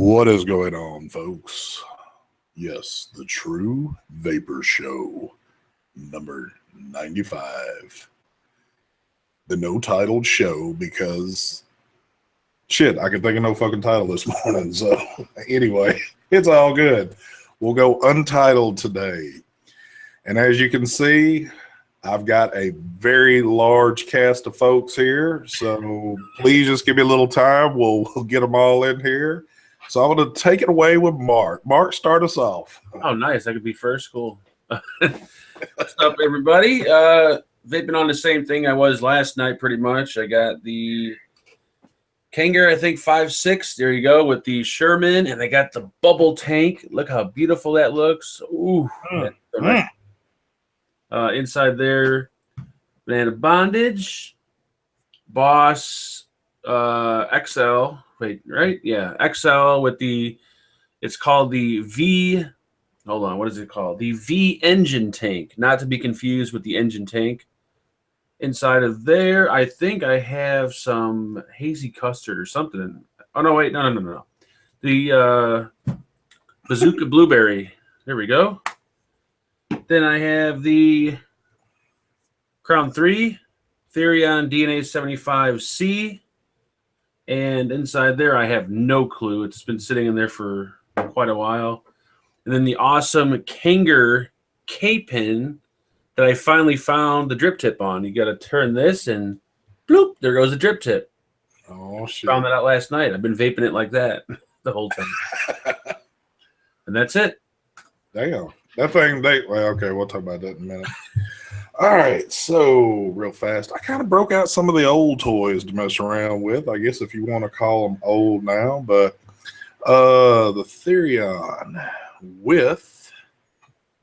What is going on, folks? Yes, the True Vapor Show, number 95. The no-titled show because, shit, I could think of no fucking title this morning. So, anyway, it's all good. We'll go untitled today. And as you can see, I've got a very large cast of folks here. So, please just give me a little time. We'll get them all in here. So I'm going to take it away with Mark. Mark, start us off. Oh, nice. I could be first. Cool. What's up, everybody? Vaping on the same thing I was last night, pretty much. I got the Kanger, I think 5.6. There you go, with the Sherman, and I got the bubble tank. Look how beautiful that looks. Ooh. That's so nice. Inside there, Banana Bondage, Boss XL. Wait, right? Yeah, XL with the, it's called the V, hold on, what is it called? The V engine tank, not to be confused with the engine tank. Inside of there, I think I have some hazy custard or something. Oh, no, wait, no. The Bazooka Blueberry. There we go. Then I have the Crown 3, Therion DNA 75C. And inside there, I have no clue. It's been sitting in there for quite a while. And then the awesome Kanger K-pin that I finally found the drip tip on. You got to turn this and bloop, there goes the drip tip. Oh, shit. Found that out last night. I've been vaping it like that the whole time. And that's it. Damn. That thing, okay, we'll talk about that in a minute. All right, so real fast, I kind of broke out some of the old toys to mess around with, I guess if you want to call them old now, but the Therion with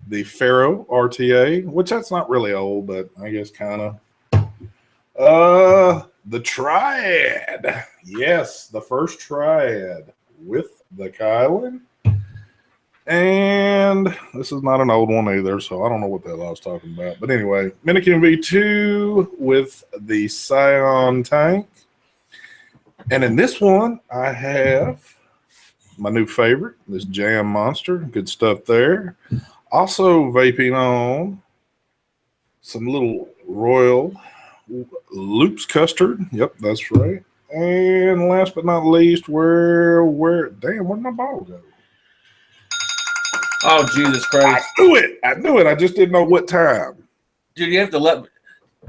the Pharaoh RTA, which that's not really old, but I guess kind of. The Triad, yes, the first Triad with the Kylan. And this is not an old one either, so I don't know what the hell I was talking about. But anyway, Minikin V2 with the Scion tank. And in this one, I have my new favorite, this Jam Monster. Good stuff there. Also vaping on some little Royal Loops Custard. Yep, that's right. And last but not least, damn, where'd my bottle go? Oh, Jesus Christ. I knew it. I just didn't know what time. Dude, you have to let me.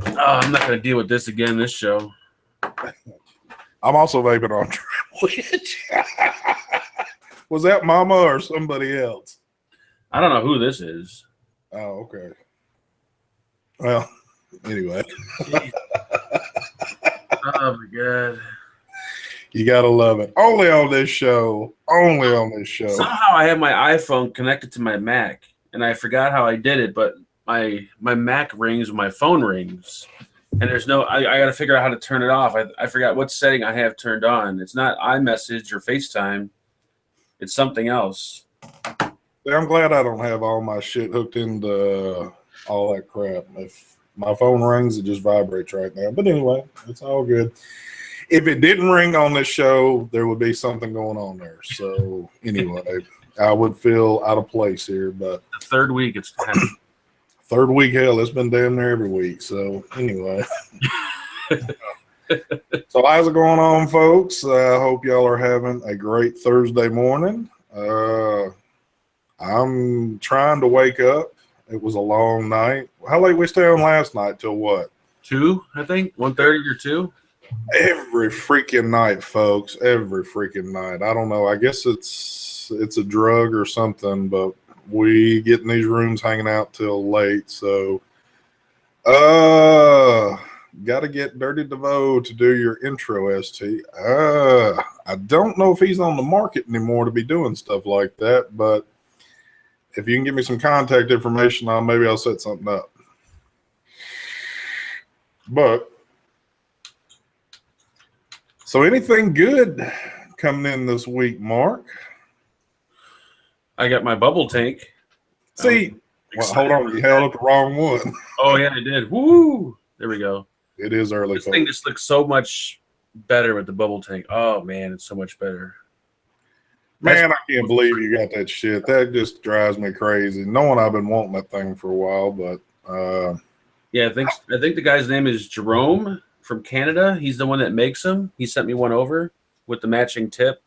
Oh, I'm not going to deal with this again this show. I'm also vaping on Witch. Was that Mama or somebody else? I don't know who this is. Oh, okay. Well, anyway. Oh, my God. You got to love it. Only on this show. Somehow I have my iPhone connected to my Mac, and I forgot how I did it, but my Mac rings when my phone rings. And there's no, I got to figure out how to turn it off. I forgot what setting I have turned on. It's not iMessage or FaceTime. It's something else. I'm glad I don't have all my shit hooked into all that crap. If my phone rings, it just vibrates right now. But anyway, it's all good. If it didn't ring on this show, there would be something going on there. So anyway, I would feel out of place here. But the third week it's happening. Third week, hell, it's been damn near every week. So anyway. So how's it going on, folks? I hope y'all are having a great Thursday morning. I'm trying to wake up. It was a long night. How late we stay on last night? Till what? 2, I think. 1:30 or 2. Every freaking night, folks. Every freaking night. I don't know. I guess it's a drug or something, but we get in these rooms hanging out till late. So, got to get Dirty DeVoe to do your intro, ST. I don't know if he's on the market anymore to be doing stuff like that, but if you can give me some contact information, maybe I'll set something up. But so anything good coming in this week, Mark? I got my bubble tank. See, well, hold on, you held up the wrong one. Oh yeah, I did. Woo! There we go. It is early. This thing just looks so much better with the bubble tank. Oh man, it's so much better. Man, I can't believe you got that shit. That just drives me crazy. Knowing I've been wanting that thing for a while, but yeah, I think the guy's name is Jerome from Canada. He's the one that makes them. He sent me one over with the matching tip.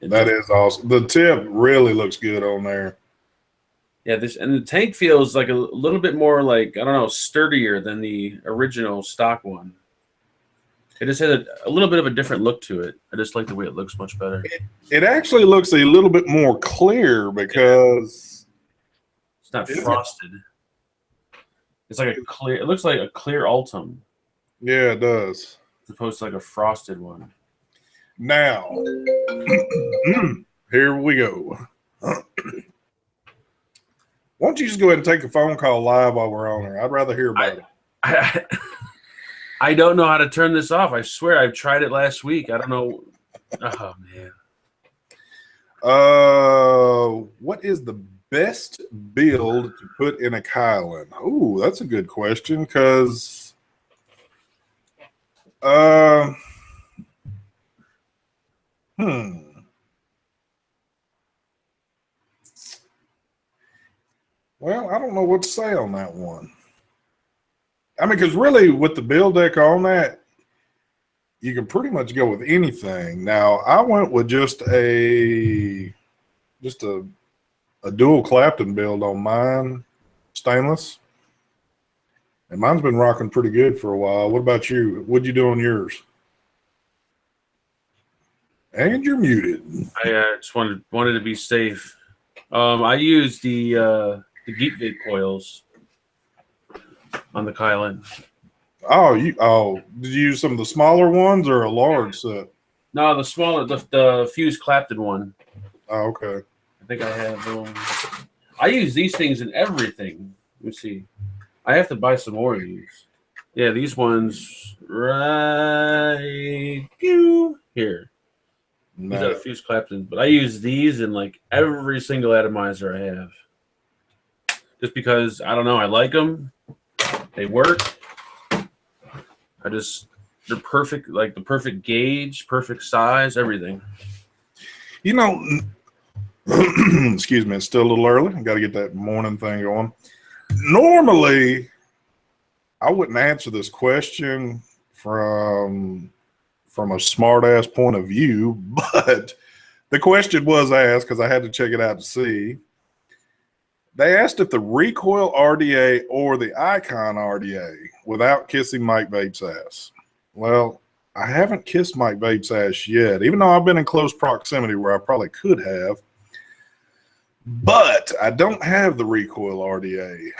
That is awesome. The tip really looks good on there. Yeah, and the tank feels like a little bit more like, I don't know, sturdier than the original stock one. It just had a little bit of a different look to it. I just like the way it looks much better. It actually looks a little bit more clear because it's not frosted. It's like a clear. It looks like a clear Ultim. Yeah, it does. As opposed to like a frosted one. Now, here we go. Why don't you just go ahead and take a phone call live while we're on here? I'd rather hear about it. I don't know how to turn this off. I swear I've tried it last week. I don't know. Oh man. What is the best build to put in a Kylan? Oh, that's a good question because well, I don't know what to say on that one. I mean, because really with the build deck on that, you can pretty much go with anything. Now, I went with just a dual Clapton build on mine, stainless. And mine's been rocking pretty good for a while. What about you? What'd you do on yours? And you're muted. I just wanted to be safe. I used the Geek Vape coils on the Kylan. Did you use some of the smaller ones or a large set? No, the smaller, the Fuse Clapton one. Oh, okay. I think I have. I use these things in everything. Let me see. I have to buy some more of these. Yeah, these ones right here. These are Fuse Clapton, but I use these in like every single atomizer I have. Just because I don't know, I like them. They work. They're perfect, like the perfect gauge, perfect size, everything. You know, excuse me, it's still a little early. I got to get that morning thing going. Normally, I wouldn't answer this question from a smart-ass point of view, but the question was asked because I had to check it out to see. They asked if the Recoil RDA or the Icon RDA without kissing Mike Vapes' ass. Well, I haven't kissed Mike Vapes' ass yet, even though I've been in close proximity where I probably could have. But I don't have the Recoil RDA.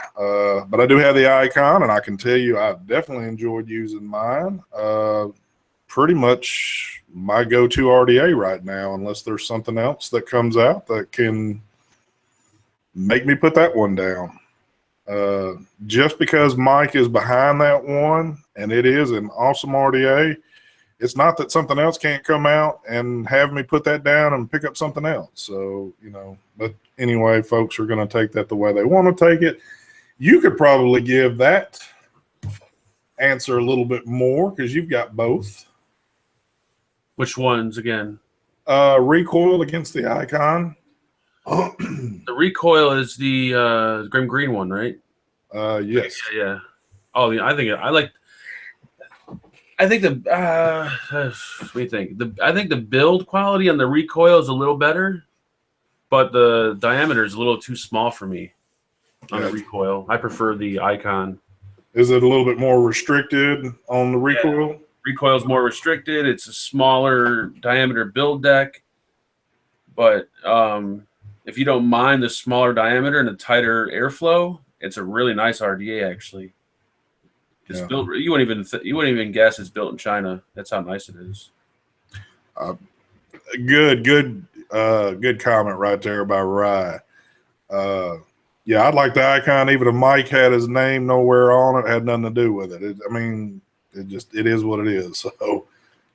But I do have the Icon, and I can tell you I've definitely enjoyed using mine. Pretty much my go-to RDA right now, unless there's something else that comes out that can make me put that one down. Just because Mike is behind that one, and it is an awesome RDA, it's not that something else can't come out and have me put that down and pick up something else. So, you know, but anyway, folks are going to take that the way they want to take it. You could probably give that answer a little bit more because you've got both. Which ones again? Recoil against the Icon. The Recoil is the Grim Green one, right? Yes. Yeah. Oh, yeah. I think the what do you think? I think the build quality on the Recoil is a little better, but the diameter is a little too small for me on the Recoil. I prefer the Icon. Is it a little bit more restricted on the Recoil? Yeah. Recoil is more restricted. It's a smaller diameter build deck, but if you don't mind the smaller diameter and the tighter airflow, it's a really nice RDA actually. It's built. You wouldn't even guess it's built in China. That's how nice it is. Good comment right there by Rye. Yeah, I'd like the Icon. Even if Mike had his name nowhere on it, had nothing to do with it. It is what it is. So,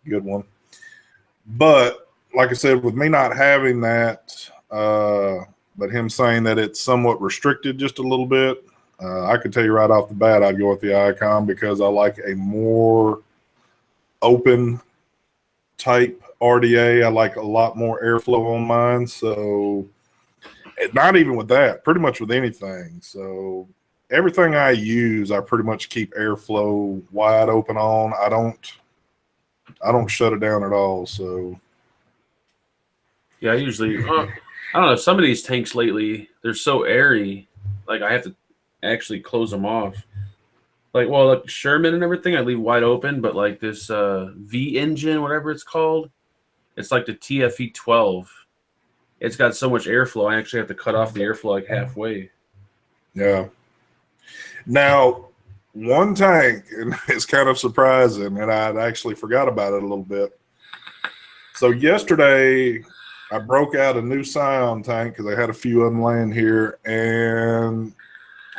good one. But like I said, with me not having that, but him saying that it's somewhat restricted just a little bit, I could tell you right off the bat, I'd go with the Icon because I like a more open type RDA. I like a lot more airflow on mine. So not even with that, pretty much with anything. So everything I use, I pretty much keep airflow wide open on. I don't shut it down at all. So Yeah, I usually I don't know. Some of these tanks lately, they're so airy. Like I have to actually close them off. Like Sherman and everything, I leave wide open. But like this V engine, whatever it's called, it's like the TFE 12. It's got so much airflow, I actually have to cut off the airflow like halfway. yeah. Now, one tank, and it's kind of surprising, and I'd actually forgot about it a little bit. So yesterday, I broke out a new Scion tank because I had a few of them laying here, and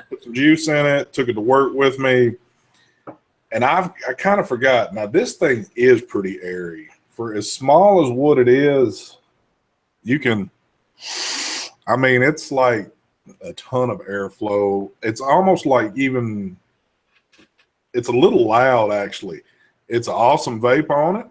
put some juice in it, took it to work with me, and I kind of forgot. Now, this thing is pretty airy. For as small as what it is, you can, I mean, it's like a ton of airflow. It's almost like even, it's a little loud actually. It's an awesome vape on it.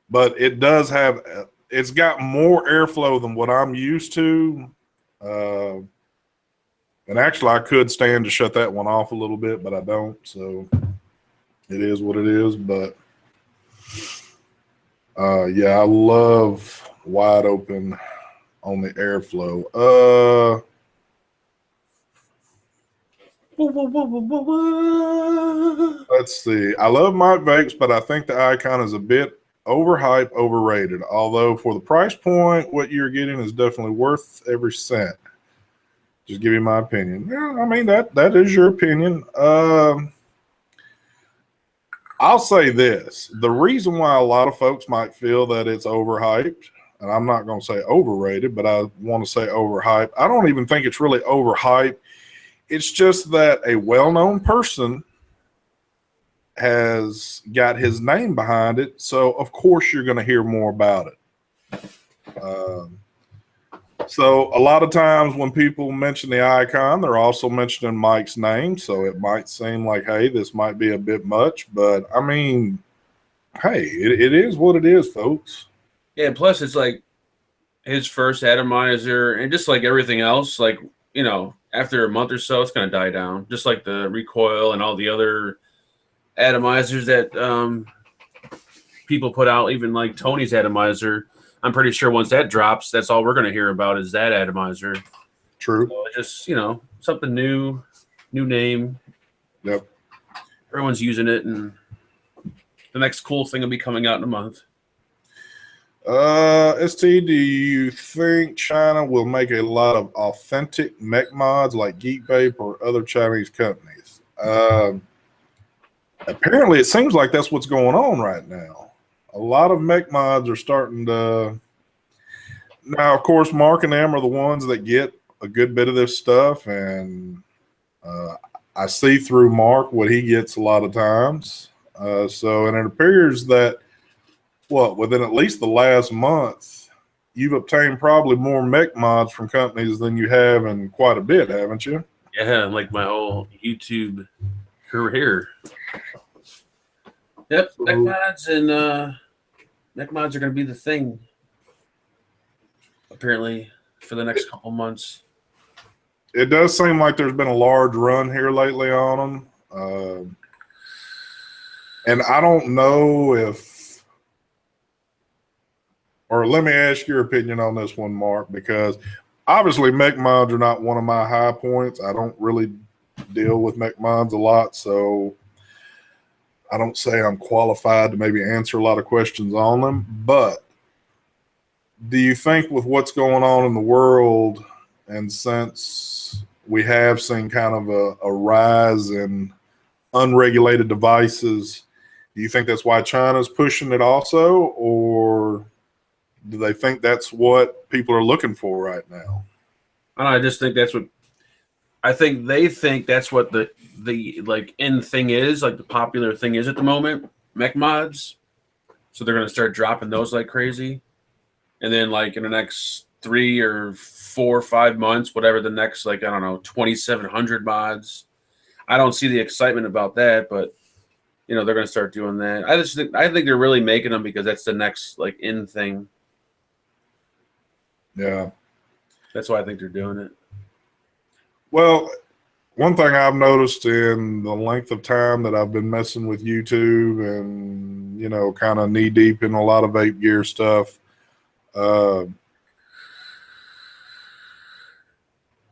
But it does have, it's got more airflow than what I'm used to. And actually, I could stand to shut that one off a little bit, but I don't. So it is what it is. But yeah, I love wide open on the airflow. Let's see. I love Mike Vapes, but I think the Icon is a bit overhyped, overrated. Although for the price point, what you're getting is definitely worth every cent. Just give you my opinion. Yeah, I mean that is your opinion. I'll say this: the reason why a lot of folks might feel that it's overhyped, and I'm not going to say overrated, but I want to say overhyped. I don't even think it's really overhyped. It's just that a well-known person has got his name behind it, so of course you're going to hear more about it. So a lot of times when people mention the Icon, they're also mentioning Mike's name, so it might seem like, hey, this might be a bit much, but I mean, hey, it is what it is, folks. Yeah, plus it's like his first atomizer, and just like everything else, like, you know, after a month or so, it's going to die down. Just like the recoil and all the other atomizers that people put out, even like Tony's atomizer. I'm pretty sure once that drops, that's all we're going to hear about is that atomizer. True. So just, you know, something new name. Yep. Everyone's using it, and the next cool thing will be coming out in a month. ST, do you think China will make a lot of authentic mech mods like Geek Vape or other Chinese companies? Apparently, it seems like that's what's going on right now. A lot of mech mods are starting to. Now, of course, Mark and them are the ones that get a good bit of this stuff, and I see through Mark what he gets a lot of times. And it appears that within at least the last month, you've obtained probably more mech mods from companies than you have in quite a bit, haven't you? Yeah, like my whole YouTube career. Yep, mech mods and mech mods are going to be the thing, apparently, for the next couple months. It does seem like there's been a large run here lately on them. And I don't know if, or let me ask your opinion on this one, Mark, because obviously mech mods are not one of my high points. I don't really deal with mech mods a lot, so I don't say I'm qualified to maybe answer a lot of questions on them. But do you think with what's going on in the world, and since we have seen kind of a rise in unregulated devices, do you think that's why China's pushing it also, or do they think that's what people are looking for right now? I just think that's what I think they think that's what the like in thing is, like the popular thing is at the moment, mech mods. So they're gonna start dropping those like crazy. And then like in the next 3 or 4 or 5 months, whatever the next, like, I don't know, 2,700 mods. I don't see the excitement about that, but you know, they're going to start doing that. I think they're really making them because that's the next like in thing. Yeah. That's why I think they're doing it. Well, one thing I've noticed in the length of time that I've been messing with YouTube and, you know, kind of knee deep in a lot of vape gear stuff,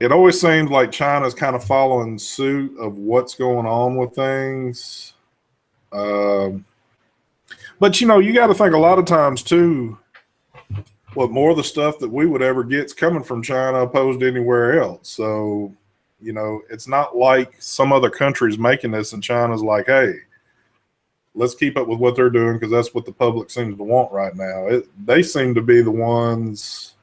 it always seems like China's kind of following suit of what's going on with things. But, you know, you got to think a lot of times, too, what more of the stuff that we would ever get is coming from China opposed to anywhere else. So, you know, it's not like some other countries making this and China's like, hey, let's keep up with what they're doing because that's what the public seems to want right now. They seem to be the ones,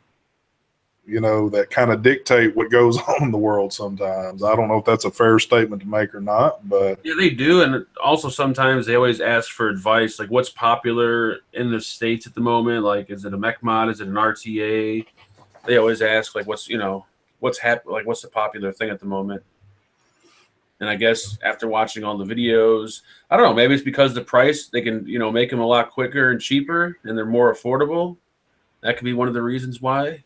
you know, that kind of dictate what goes on in the world sometimes. I don't know if that's a fair statement to make or not, but Yeah, they do. And also sometimes they always ask for advice, like what's popular in the States at the moment? Like, is it a mech mod? Is it an RTA? They always ask like, what's, you know, what's like, what's the popular thing at the moment? And I guess after watching all the videos, I don't know, maybe it's because the price, they can, you know, make them a lot quicker and cheaper and they're more affordable. That could be one of the reasons why.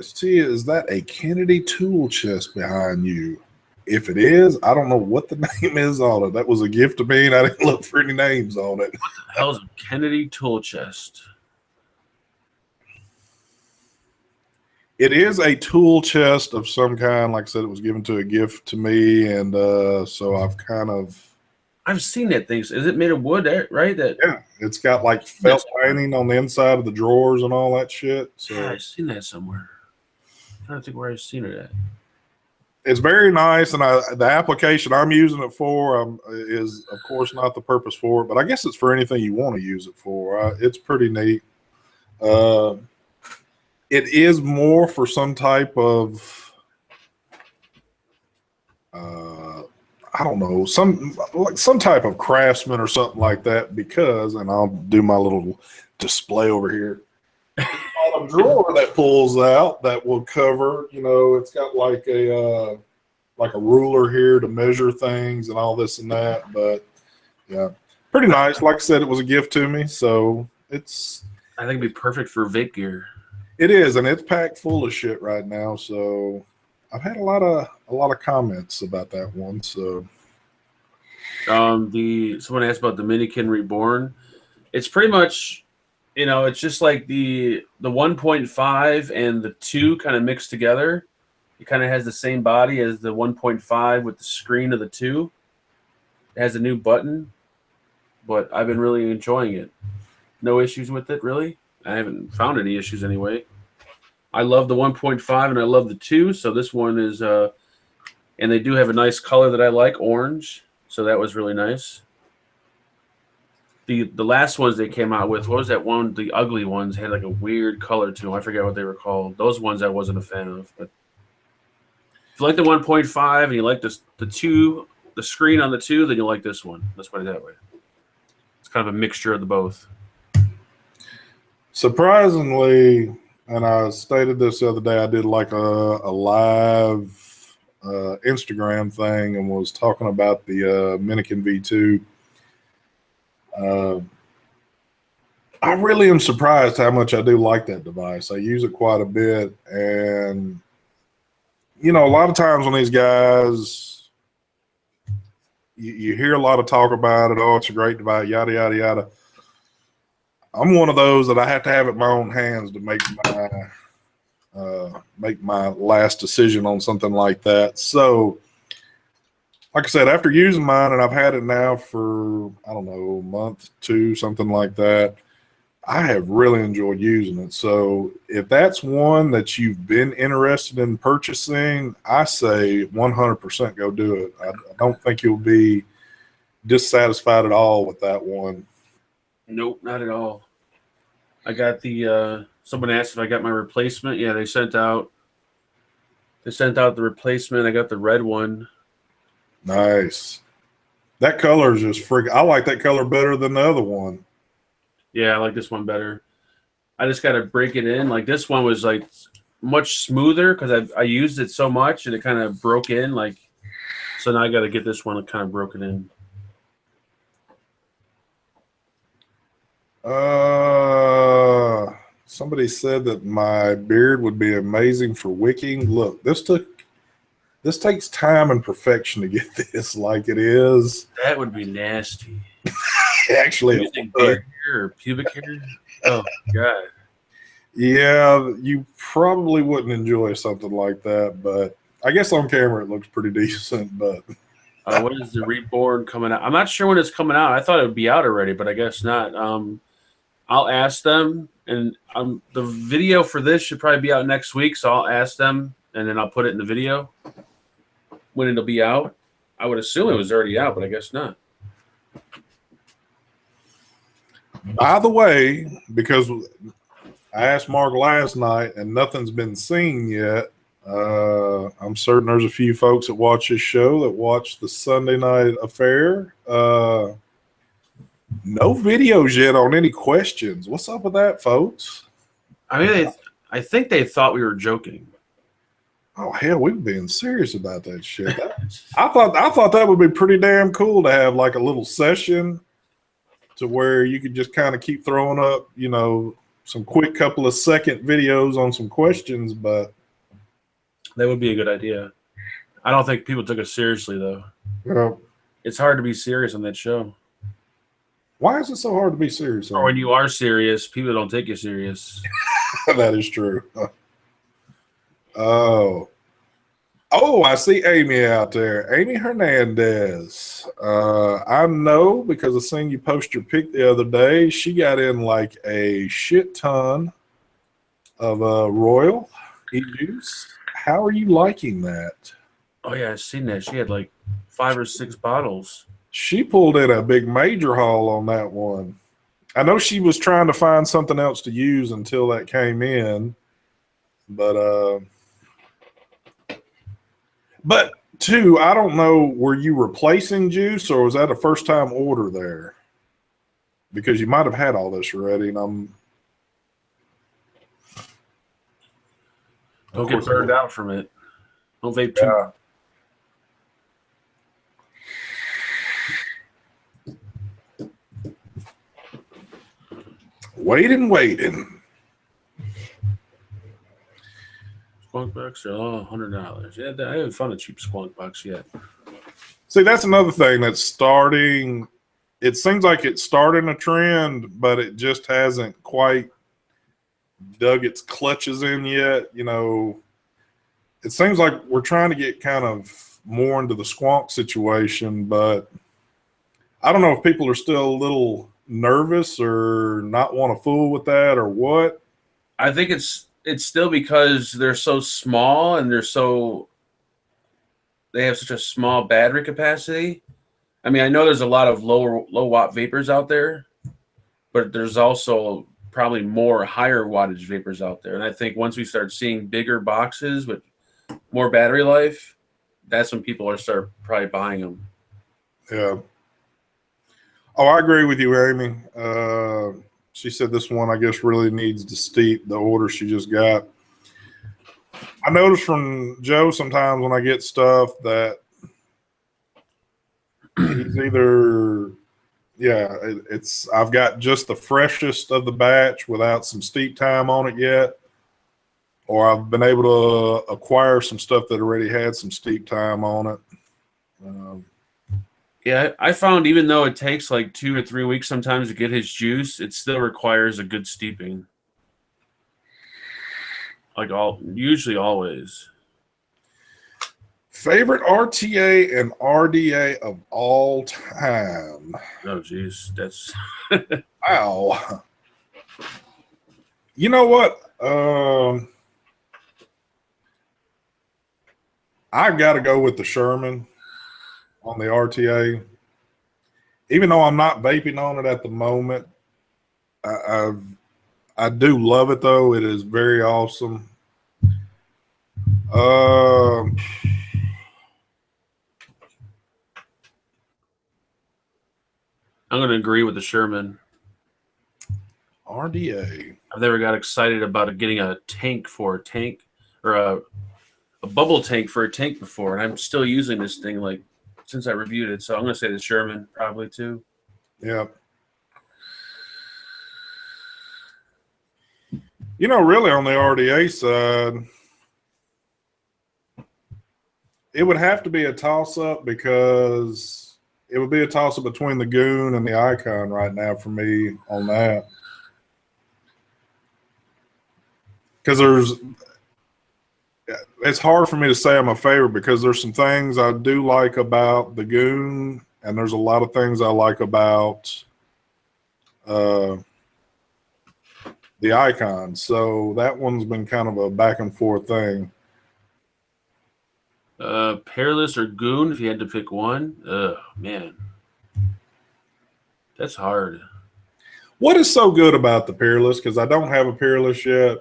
See, is that a Kennedy tool chest behind you? If it is, I don't know what the name is on it. That was a gift to me, and I didn't look for any names on it. What the hell is a Kennedy tool chest? It is a tool chest of some kind. Like I said, it was given to a gift to me, and so I've seen that thing. Is it made of wood, right? Yeah, it's got like felt painting on the inside of the drawers and all that shit. So yeah, I've seen that somewhere. I'm trying to think where I've seen it at. It's very nice, and the application I'm using it for is, of course, not the purpose for it, but I guess it's for anything you want to use it for. It's pretty neat. It is more for some type of, I don't know, some type of craftsman or something like that. Because, and I'll do my little display over here. A drawer that pulls out that will cover, you know, it's got like a ruler here to measure things and all this and that. But yeah, pretty nice. Like I said, it was a gift to me, so I think it'd be perfect for vape gear. It is, and it's packed full of shit right now. So I've had a lot of comments about that one. So someone asked about Dominican Reborn. It's pretty much, you know, it's just like the 1.5 and the 2 kind of mixed together. It kind of has the same body as the 1.5 with the screen of the 2. It has a new button, but I've been really enjoying it. No issues with it, really. I haven't found any issues anyway. I love the 1.5 and I love the 2, so this one is and they do have a nice color that I like, orange. So that was really nice. The last ones they came out with, what was that one? The ugly ones had like a weird color to them. I forget what they were called. Those ones I wasn't a fan of. But if you like the 1.5 and you like the 2, the screen on the 2, then you'll like this one. Let's put it that way. It's kind of a mixture of the both. Surprisingly, and I stated this the other day, I did like a live Instagram thing and was talking about the Minikin V2. I really am surprised how much I do like that device. I use it quite a bit. And, you know, a lot of times when these guys, you hear a lot of talk about it. Oh, it's a great device, yada, yada, yada. I'm one of those that I have to have it in my own hands to make my last decision on something like that. So, like I said, after using mine, and I've had it now for, I don't know, a month, 2, something like that, I have really enjoyed using it. So if that's one that you've been interested in purchasing, I say 100% go do it. I don't think you'll be dissatisfied at all with that one. Nope, not at all. I got the someone asked if I got my replacement. Yeah, they sent out the replacement. I got the red one. Nice. That color is just freaking. I like that color better than the other one. Yeah, I like this one better. I just got to break it in. Like this one was like much smoother because I used it so much and it kind of broke in. Like, so now I got to get this one kind of broken in. Somebody said that my beard would be amazing for wicking. Look, this takes time and perfection to get this like it is. That would be nasty. Actually, using beard hair or pubic hair. Oh God. Yeah, you probably wouldn't enjoy something like that, but I guess on camera it looks pretty decent. But when is the Reborn coming out? I'm not sure when it's coming out. I thought it would be out already, but I guess not. I'll ask them, and the video for this should probably be out next week. So I'll ask them, and then I'll put it in the video when it'll be out. I would assume it was already out, but I guess not. by the way, because I asked Mark last night and nothing's been seen yet, I'm certain there's a few folks that watch this show that watch the Sunday Night Affair. No videos yet on any questions. What's up with that, folks? I mean, I think they thought we were joking. Oh hell, we've been serious about that shit. I thought that would be pretty damn cool to have like a little session to where you could just kind of keep throwing up, you know, some quick couple of second videos on some questions, but that would be a good idea. I don't think people took it seriously though. Well, it's hard to be serious on that show. Why is it so hard to be serious? Or when you are serious, people don't take you serious. That is true. Oh, I see Amy out there. Amy Hernandez. I know because I seen you post your pic the other day. She got in like a shit ton of Royal e-juice. How are you liking that? Oh yeah, I've seen that. She had like 5 or 6 bottles. She pulled in a big major haul on that one. I know she was trying to find something else to use until that came in, but too, I don't know, were you replacing juice or was that a first time order there? Because you might have had all this already, and don't get burned out from it. Don't vape too much. Waiting. Squonk box are all $100. Yeah, I haven't found a cheap squonk box yet. See, that's another thing that's starting. It seems like it's starting a trend, but it just hasn't quite dug its clutches in yet. You know, it seems like we're trying to get kind of more into the squonk situation, but I don't know if people are still a little nervous or not want to fool with that or what. I think it's still because they're so small and they have such a small battery capacity. I mean, I know there's a lot of low watt vapors out there, but there's also probably more higher wattage vapors out there. And I think once we start seeing bigger boxes with more battery life, that's when people are start probably buying them. Yeah. Oh, I agree with you, Amy. She said this one, I guess, really needs to steep the order she just got. I notice from Joe sometimes when I get stuff that he's either, I've got just the freshest of the batch without some steep time on it yet, or I've been able to acquire some stuff that already had some steep time on it. Yeah, I found even though it takes like 2 or 3 weeks sometimes to get his juice, it still requires a good steeping. Usually always. Favorite RTA and RDA of all time? Oh, geez. That's... Wow. You know what? I got to go with the Sherman on the RTA. Even though I'm not vaping on it at the moment, I do love it, though. It is very awesome. I'm going to agree with the Sherman. RDA. I've never got excited about getting a tank for a tank. or a bubble tank for a tank before, and I'm still using this thing like since I reviewed it. So I'm gonna say the Sherman probably too. Yeah. You know, really on the RDA side, it would have to be a toss-up because it would be a toss-up between the Goon and the Icon right now for me on that. Because it's hard for me to say I'm a favorite because there's some things I do like about the Goon, and there's a lot of things I like about the Icon. So that one's been kind of a back and forth thing. Peerless or Goon, if you had to pick one. Oh man, that's hard. What is so good about the Peerless? Because I don't have a Peerless yet.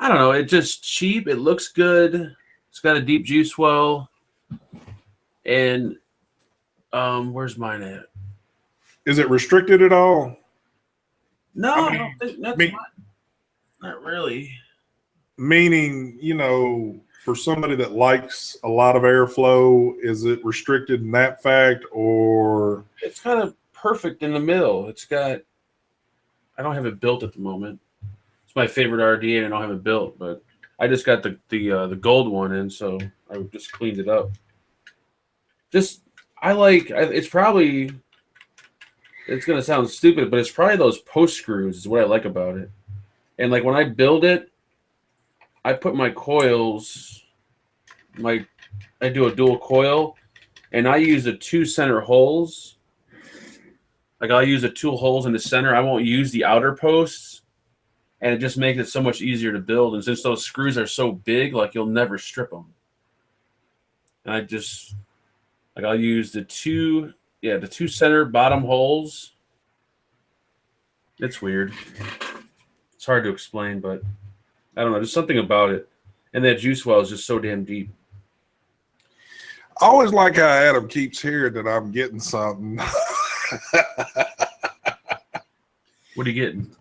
I don't know. It's just cheap. It looks good. It's got a deep juice well. And where's mine at? Is it restricted at all? No, I I don't think not really. Meaning, you know, for somebody that likes a lot of airflow, is it restricted in that fact, or It's kind of perfect in the middle. It's got. I don't have it built at the moment. It's my favorite RDA, and I don't have it built, but I just got the gold one in, so I just cleaned it up. It's probably. It's gonna sound stupid, but it's probably those post screws is what I like about it. And like when I build it, I put my coils, I do a dual coil, and I use the 2 center holes. Like I'll use the 2 holes in the center. I won't use the outer posts, and it just makes it so much easier to build. And since those screws are so big, like you'll never strip them. And I'll use the 2 center bottom holes. It's weird. It's hard to explain, but I don't know. There's something about it. And that juice well is just so damn deep. I always like how Adam keeps hearing that I'm getting something. What are you getting?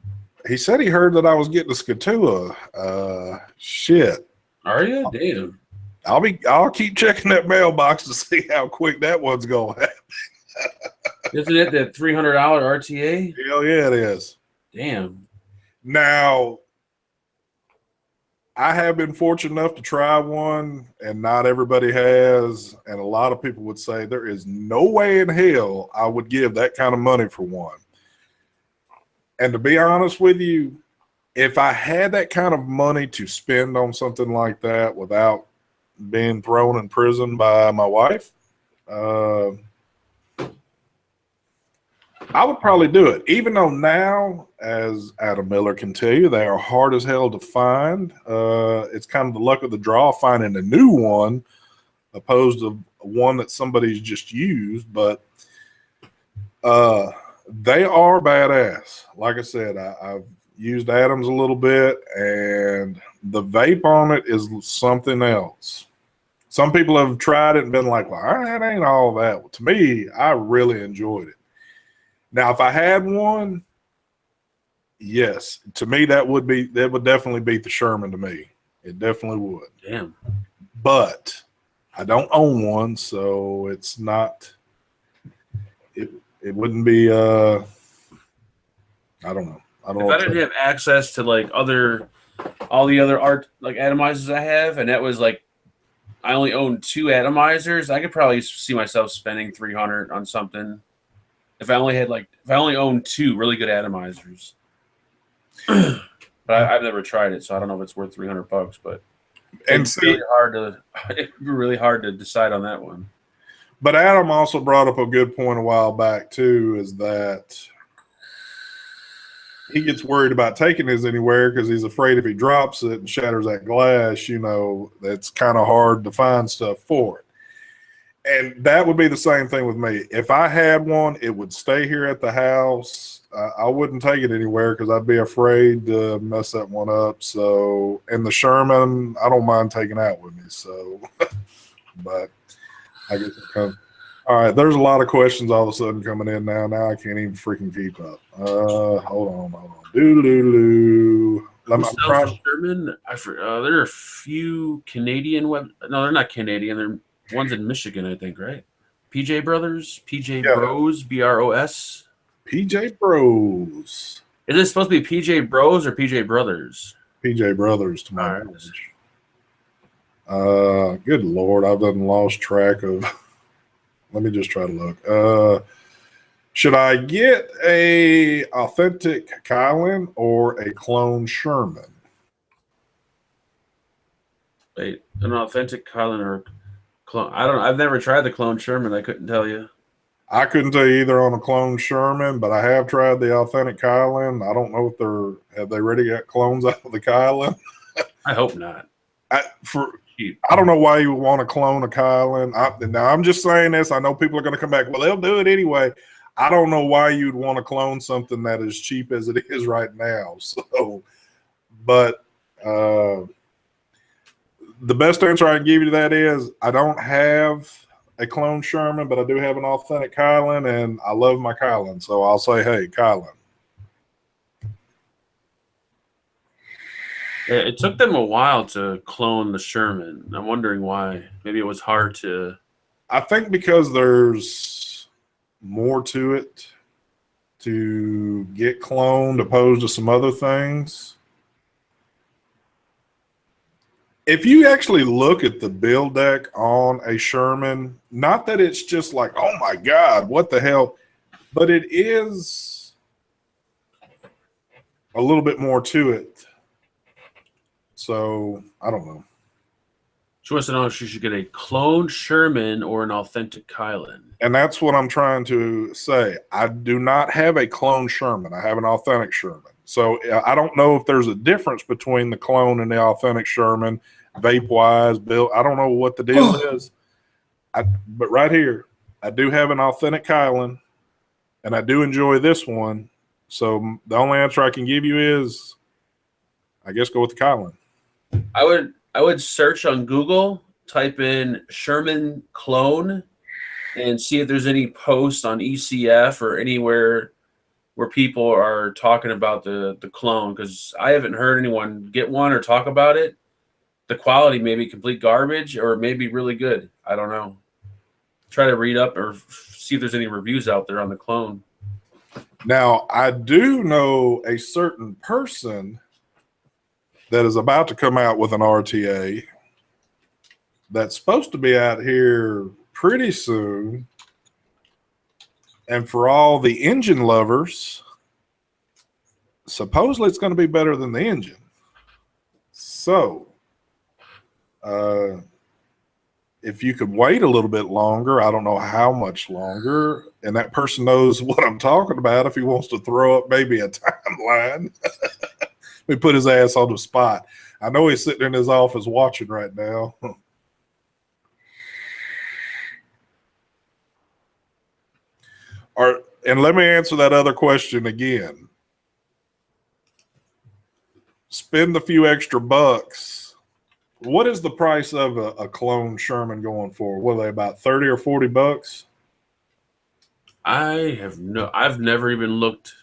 He said he heard that I was getting a Skatua. Shit. Are you? Damn. I'll keep checking that mailbox to see how quick that one's going. Isn't it that $300 RTA? Hell yeah, it is. Damn. Now, I have been fortunate enough to try one, and not everybody has. And a lot of people would say there is no way in hell I would give that kind of money for one. And to be honest with you, if I had that kind of money to spend on something like that without being thrown in prison by my wife, I would probably do it, even though now, as Adam Miller can tell you, they are hard as hell to find. It's kind of the luck of the draw finding a new one opposed to one that somebody's just used, but they are badass. Like I said, I've used Adam's a little bit, and the vape on it is something else. Some people have tried it and been like, well, that ain't all that. Well, to me, I really enjoyed it. Now, if I had one, yes, to me that would definitely beat the Sherman to me. It definitely would. Damn. But I don't own one, so it's not. It wouldn't be. I don't know. If I didn't have access to like all the other art like atomizers I have, and that was like I only own 2 atomizers, I could probably see myself spending $300 on something. If I only owned 2 really good atomizers. But I've never tried it, so I don't know if it's worth $300. But it'd be really hard to decide on that one. But Adam also brought up a good point a while back too, is that he gets worried about taking his anywhere because he's afraid if he drops it and shatters that glass, you know, that's kind of hard to find stuff for it. And that would be the same thing with me. If I had one, it would stay here at the house. I wouldn't take it anywhere because I'd be afraid to mess that one up. So, and the Sherman, I don't mind taking out with me. So, but I guess it comes. All right, there's a lot of questions all of a sudden coming in now. Now I can't even freaking keep up. Hold on. Doo-doo-doo-doo. I'm Who sells trying. the Sherman? There are a few Canadian web. No, they're not Canadian. They're ones in Michigan, I think, right? PJ Brothers, PJ Yeah. Bros, BROS. PJ Bros. Is it supposed to be PJ Bros or PJ Brothers? PJ Brothers to my All right. knowledge. Good Lord, I've done lost track of. Let me just try to look. Should I get a authentic Kylan or a clone Sherman? Wait, an authentic Kylan or clone? I don't know. I've never tried the clone Sherman. I couldn't tell you. I couldn't tell you either on a clone Sherman, but I have tried the authentic Kylan. I don't know if have they already got clones out of the Kylan. I hope not. I don't know why you would want to clone a Kylan. Now I'm just saying this. I know people are going to come back. Well, they'll do it anyway. I don't know why you'd want to clone something that is cheap as it is right now. So, but the best answer I can give you to that is I don't have a clone Sherman, but I do have an authentic Kylan, and I love my Kylan. So I'll say, hey, Kylan. It took them a while to clone the Sherman. I'm wondering why. Maybe it was hard to. I think because there's more to it to get cloned opposed to some other things. If you actually look at the build deck on a Sherman, not that it's just like, oh my God, what the hell, but it is a little bit more to it. So I don't know. She wants to know if she should get a cloned Sherman or an authentic Kylan. And that's what I'm trying to say. I do not have a clone Sherman. I have an authentic Sherman. So I don't know if there's a difference between the clone and the authentic Sherman, vape-wise, build. I don't know what the deal is. But right here, I do have an authentic Kylan, and I do enjoy this one. So the only answer I can give you is, I guess, go with the Kylan. I would search on Google, type in Sherman clone, and see if there's any posts on ECF or anywhere where people are talking about the clone, because I haven't heard anyone get one or talk about it. The quality may be complete garbage or maybe really good. I don't know. Try to read up or see if there's any reviews out there on the clone. Now, I do know a certain person that is about to come out with an RTA that's supposed to be out here pretty soon. And for all the engine lovers, supposedly it's going to be better than the engine. So, if you could wait a little bit longer, I don't know how much longer, and that person knows what I'm talking about if he wants to throw up maybe a timeline. We put his ass on the spot. I know he's sitting in his office watching right now. And let me answer that other question again. Spend a few extra bucks. What is the price of a clone Sherman going for? What are they, about 30 or 40 bucks? I've never even looked.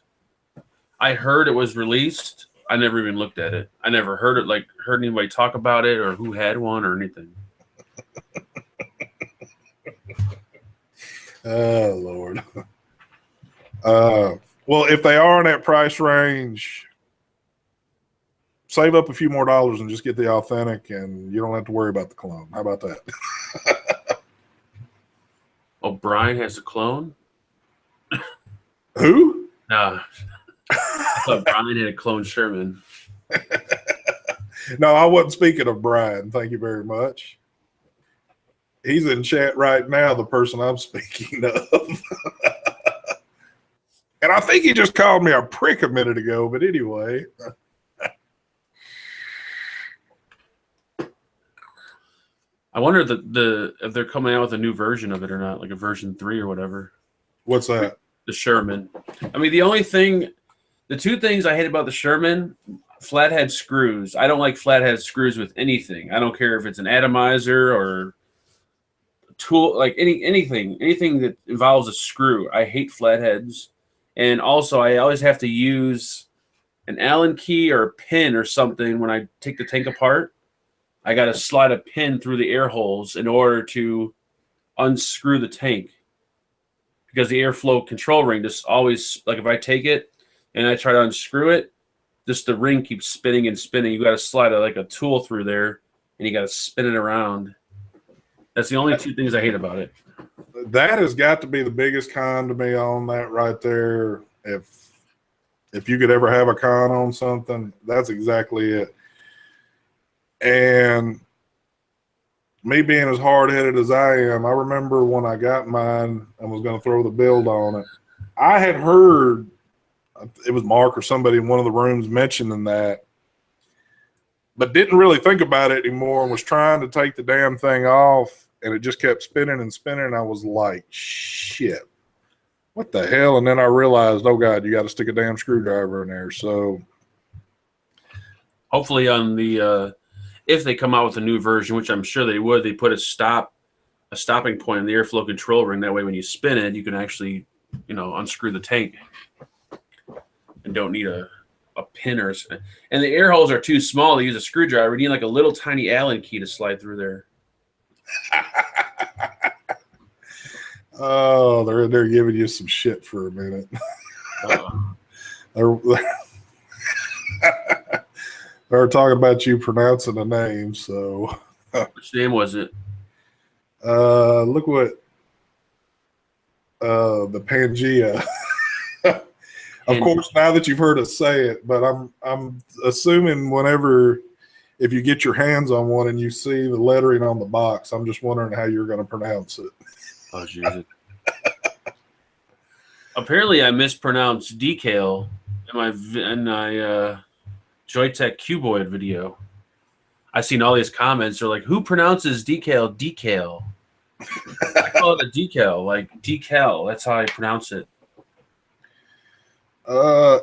I heard it was released. I never even looked at it. I never heard anybody talk about it or who had one or anything. Oh, Lord. Well, if they are in that price range, save up a few more dollars and just get the authentic, and you don't have to worry about the clone. How about that? Oh, Brian has a clone? Who? Nah. I thought Brian had a clone Sherman. No, I wasn't speaking of Brian. Thank you very much. He's in chat right now, the person I'm speaking of. And I think he just called me a prick a minute ago, but anyway. I wonder if they're coming out with a new version of it or not, like a version 3 or whatever. What's that? The Sherman. I mean, the two things I hate about the Sherman, flathead screws. I don't like flathead screws with anything. I don't care if it's an atomizer or tool, like anything that involves a screw. I hate flatheads. And also, I always have to use an Allen key or a pin or something when I take the tank apart. I got to slide a pin through the air holes in order to unscrew the tank, because the airflow control ring just always, like if I take it and I try to unscrew it, just the ring keeps spinning and spinning. You got to slide like a tool through there, and you got to spin it around. That's the only two things I hate about it. That has got to be the biggest con to me on that right there. If you could ever have a con on something, that's exactly it. And me being as hard-headed as I am, I remember when I got mine and was going to throw the build on it, I had heard, it was Mark or somebody in one of the rooms mentioning that, but didn't really think about it anymore and was trying to take the damn thing off, and it just kept spinning and spinning. And I was like, shit, what the hell? And then I realized, oh, God, you got to stick a damn screwdriver in there. So hopefully on the if they come out with a new version, which I'm sure they would, they put a stopping point in the airflow control ring. That way when you spin it, you can actually, unscrew the tank and don't need a pin or – and the air holes are too small to use a screwdriver. You need like a little tiny Allen key to slide through there. Oh, they're giving you some shit for a minute. They're talking about you pronouncing a name, so which name was it? Look what the Pangea. Of course, now that you've heard us say it, but I'm assuming if you get your hands on one and you see the lettering on the box, I'm just wondering how you're going to pronounce it. Oh, Jesus. Apparently, I mispronounced decal in my Joytech Cuboid video. I seen all these comments. They're like, "Who pronounces decal decal?" I call it a decal, like decal. That's how I pronounce it.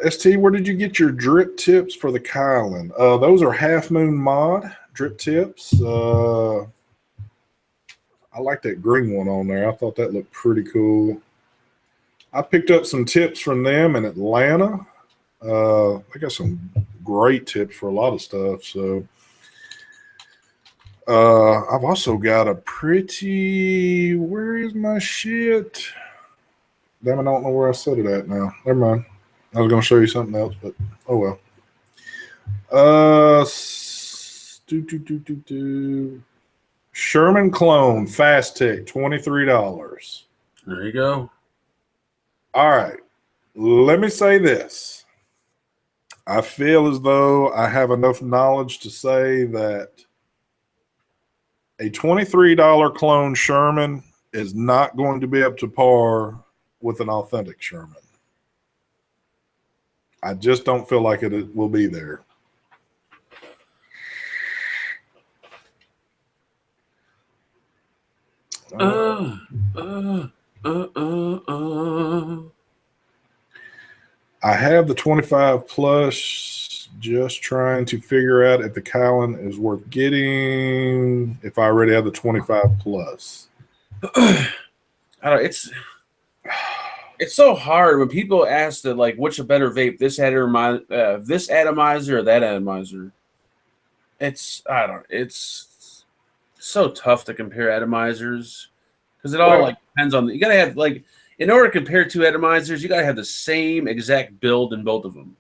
ST, where did you get your drip tips for the Kylan? Those are Half Moon Mod drip tips. I like that green one on there. I thought that looked pretty cool. I picked up some tips from them in Atlanta. They got some great tips for a lot of stuff. So I've also got a pretty, where is my shit? Damn, I don't know where I set it at now. Never mind. I was going to show you something else, but oh well. Sherman Clone Fast Tick, $23. There you go. All right. Let me say this. I feel as though I have enough knowledge to say that a $23 clone Sherman is not going to be up to par with an authentic Sherman. I just don't feel like it will be there. I have the 25 plus, just trying to figure out if the Kylan is worth getting, if I already have the 25 plus. I don't, it's so hard when people ask that, like, what's a better vape, this atomizer or that atomizer? It's so tough to compare atomizers because it all depends on you gotta have, like, in order to compare two atomizers, you gotta have the same exact build in both of them.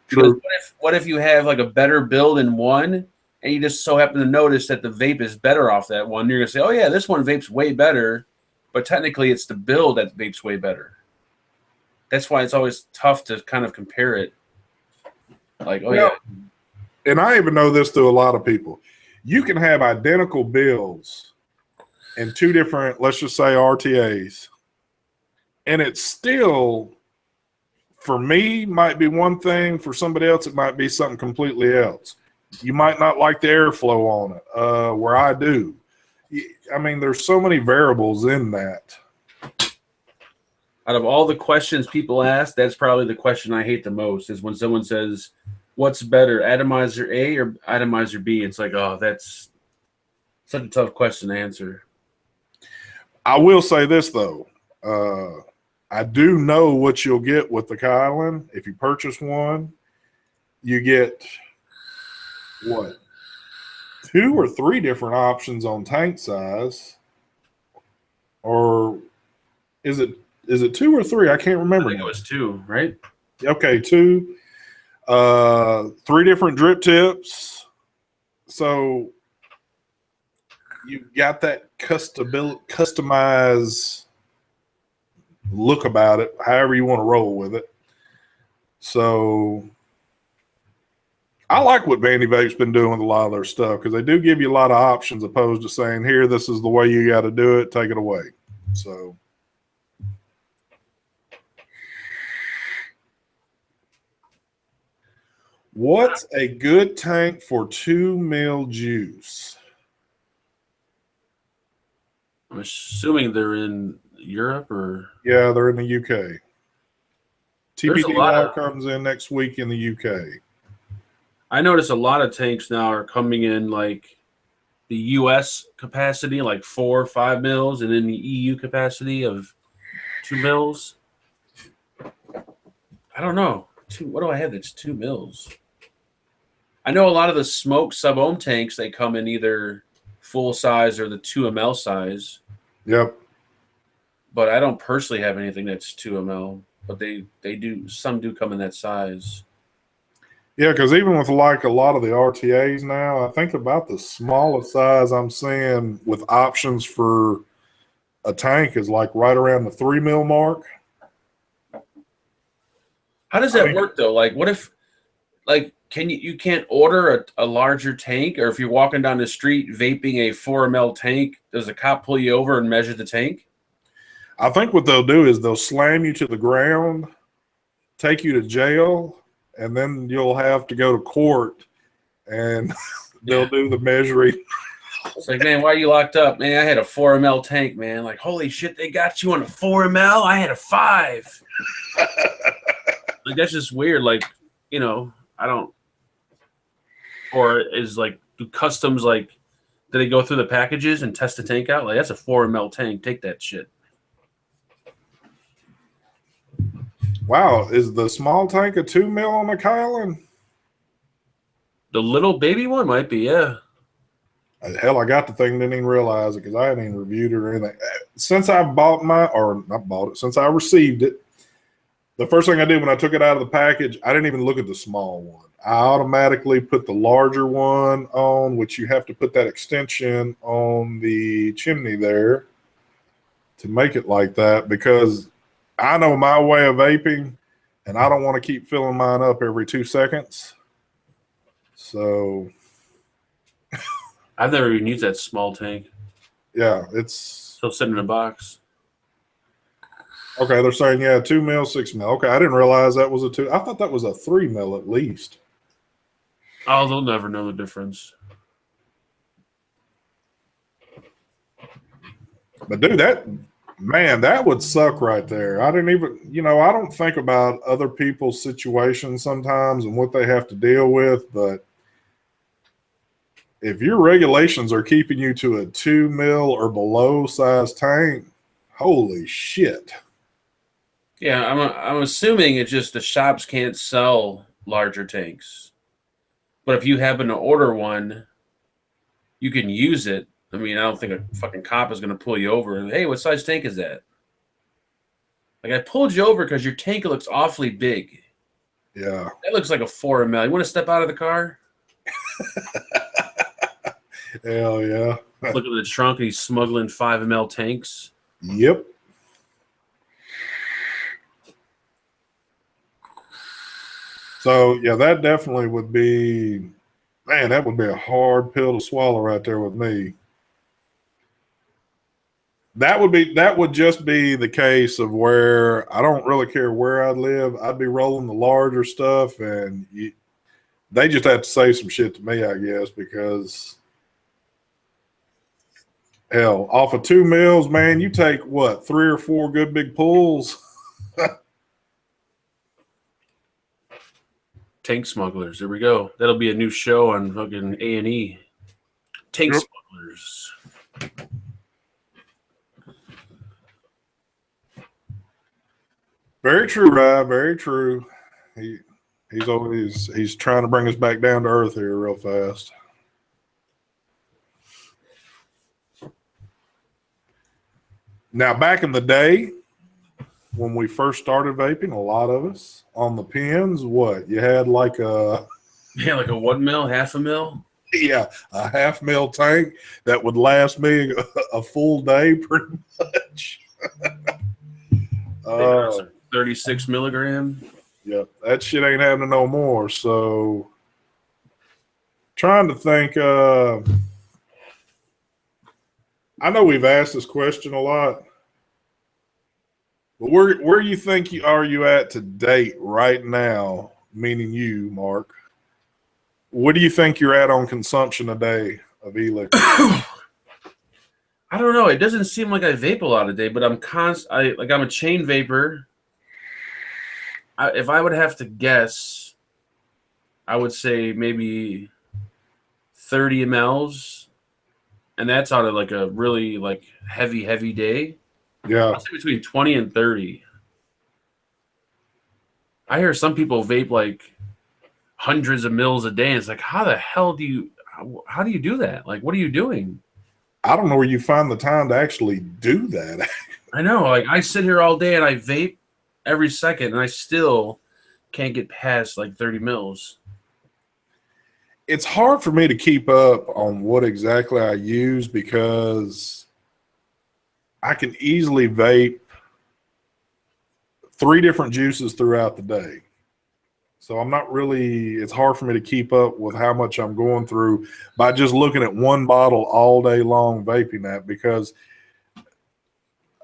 Because what if you have like a better build in one and you just so happen to notice that the vape is better off that one? You're gonna say, oh yeah, this one vape's way better. But technically, it's the build that vapes way better. That's why it's always tough to kind of compare it. Like, yeah. And I even know this through a lot of people. You can have identical builds in two different, let's just say, RTAs. And it's still, for me, might be one thing. For somebody else, it might be something completely else. You might not like the airflow on it, where I do. I mean, there's so many variables in that. Out of all the questions people ask, that's probably the question I hate the most, is when someone says, what's better, atomizer A or atomizer B? It's like, oh, that's such a tough question to answer. I will say this, though. I do know what you'll get with the Kylan. If you purchase one, you get what? 2 or 3 different options on tank size. Or is it 2 or 3? I can't remember. I think it was 2, right? Okay, 2. 3 different drip tips. So you've got that customized look about it, however you want to roll with it. So I like what Vandy Vape's been doing with a lot of their stuff because they do give you a lot of options opposed to saying, here, this is the way you got to do it, take it away. So what's a good tank for 2 mil juice? I'm assuming they're in Europe or Yeah, they're in the UK. There's a TPD lot Law of- comes in next week in the UK. I notice a lot of tanks now are coming in like the US capacity, like 4 or 5 mils, and then the EU capacity of 2 mils. I don't know. What do I have that's 2 mils? I know a lot of the smoke sub-ohm tanks, they come in either full size or the 2 ml size. Yep. But I don't personally have anything that's 2 ml. But they do, some do come in that size. Yeah, because even with like a lot of the RTAs now, I think about the smallest size I'm seeing with options for a tank is like right around the 3 mil mark. How does that work though? Like, what if, like, you can't order a larger tank, or if you're walking down the street vaping a 4 ml tank, does a cop pull you over and measure the tank? I think what they'll do is they'll slam you to the ground, take you to jail, and then you'll have to go to court and they'll do the measuring. It's like, man, why are you locked up? Man, I had a 4 ml tank, man. Like, holy shit, they got you on a 4 ml? I had a 5. Like, that's just weird. Like, you know, I don't. Or is like, do customs, like, do they go through the packages and test the tank out? Like, that's a 4 ml tank. Take that shit. Wow, is the small tank a 2 mil on the Kylan? The little baby one might be, yeah. Hell, I got the thing, didn't even realize it because I hadn't even reviewed it or anything. Since I bought since I received it, the first thing I did when I took it out of the package, I didn't even look at the small one. I automatically put the larger one on, which you have to put that extension on the chimney there to make it like that because I know my way of vaping and I don't want to keep filling mine up every 2 seconds. So I've never even used that small tank. yeah, it's Still sitting in a box. okay. They're saying, yeah, 2 mil, 6 mil. Okay. I didn't realize that was a 2. I thought that was a 3 mil at least. Oh, they'll never know the difference. But dude, that would suck right there. I didn't even, I don't think about other people's situations sometimes and what they have to deal with. But if your regulations are keeping you to a 2 mil or below size tank, holy shit. Yeah, I'm assuming it's just the shops can't sell larger tanks. But if you happen to order one, you can use it. I mean, I don't think a fucking cop is going to pull you over and, hey, what size tank is that? Like, I pulled you over because your tank looks awfully big. Yeah. That looks like a 4 ml. You want to step out of the car? Hell yeah. Look at the trunk and he's smuggling 5 ml tanks. Yep. So, yeah, that definitely would be, man, that would be a hard pill to swallow right there with me. That would just be the case of where I don't really care where I live. I'd be rolling the larger stuff, and they just have to say some shit to me, I guess, because hell, off of 2 mils, man, you take what, 3 or 4 good big pulls. Tank smugglers. There we go. That'll be a new show on fucking A&E. Tank smugglers. Very true, Ryan. Very true. He's trying to bring us back down to earth here real fast. Now, back in the day, when we first started vaping, a lot of us on the pins, what you had like a like a 1 mil, half a mil. Yeah, a half mil tank that would last me a full day, pretty much. 36 milligram. Yep, that shit ain't happening no more. So, trying to think. I know we've asked this question a lot, but where you think are you at to date right now? Meaning you, Mark. What do you think you're at on consumption a day of e-liquid? I don't know. It doesn't seem like I vape a lot a day, but I'm a chain vapor. If I would have to guess, I would say maybe 30 mLs, and that's on like a really like heavy day. Yeah, I'd say between 20 and 30. I hear some people vape like hundreds of mils a day. And it's like, how do you do that? Like, what are you doing? I don't know where you find the time to actually do that. I know. Like, I sit here all day and I vape every second, and I still can't get past like 30 mils. It's hard for me to keep up on what exactly I use because I can easily vape 3 different juices throughout the day. So I'm not really, it's hard for me to keep up with how much I'm going through by just looking at one bottle all day long vaping that, because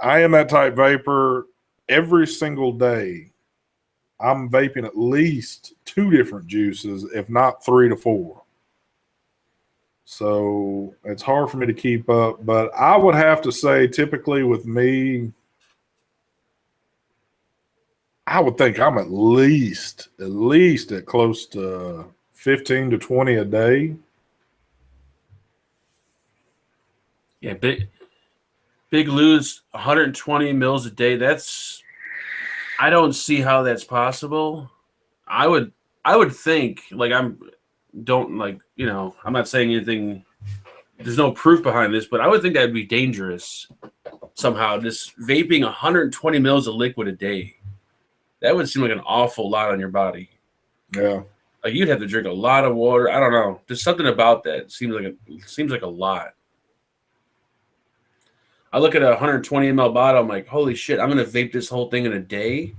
I am that type vapor. Every single day I'm vaping at least 2 different juices, if not 3 to 4. So it's hard for me to keep up, but I would have to say typically with me, I would think I'm at least at close to 15 to 20 a day. Yeah, Big Lou's 120 mils a day. I don't see how that's possible. I would think, like, I'm not saying anything. There's no proof behind this, but I would think that'd be dangerous somehow. Just vaping 120 mils of liquid a day. That would seem like an awful lot on your body. Yeah. Like, you'd have to drink a lot of water. I don't know. There's something about that. Seems like a lot. I look at a 120 ml bottle. I'm like, holy shit! I'm gonna vape this whole thing in a day.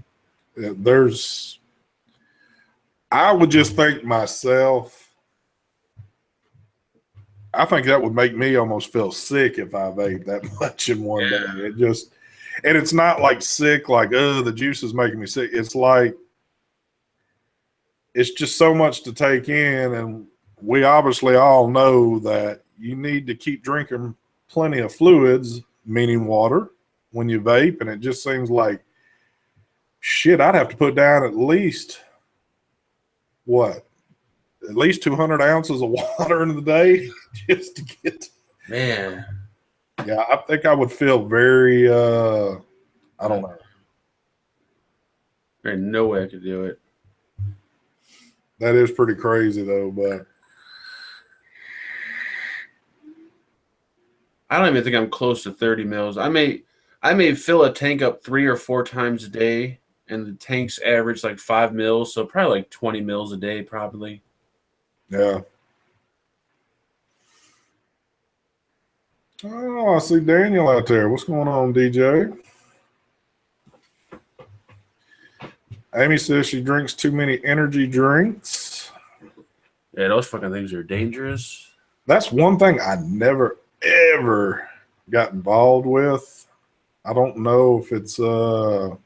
I would just think myself, I think that would make me almost feel sick if I vape that much in one day. And it's not like sick, like, the juice is making me sick. It's like, it's just so much to take in. And we obviously all know that you need to keep drinking plenty of fluids, meaning water, when you vape. And it just seems like, shit, I'd have to put down at least 200 ounces of water in the day just to get. Man. Yeah, I think I would feel very, I don't know. There's no way I could do it. That is pretty crazy, though. But I don't even think I'm close to 30 mils. I may fill a tank up 3 or 4 times a day, and the tanks average like 5 mils, so probably like 20 mils a day, probably. Yeah. Oh, I see Daniel out there. What's going on, DJ? Amy says she drinks too many energy drinks. Yeah, those fucking things are dangerous. That's one thing I never, ever got involved with. I don't know if it's I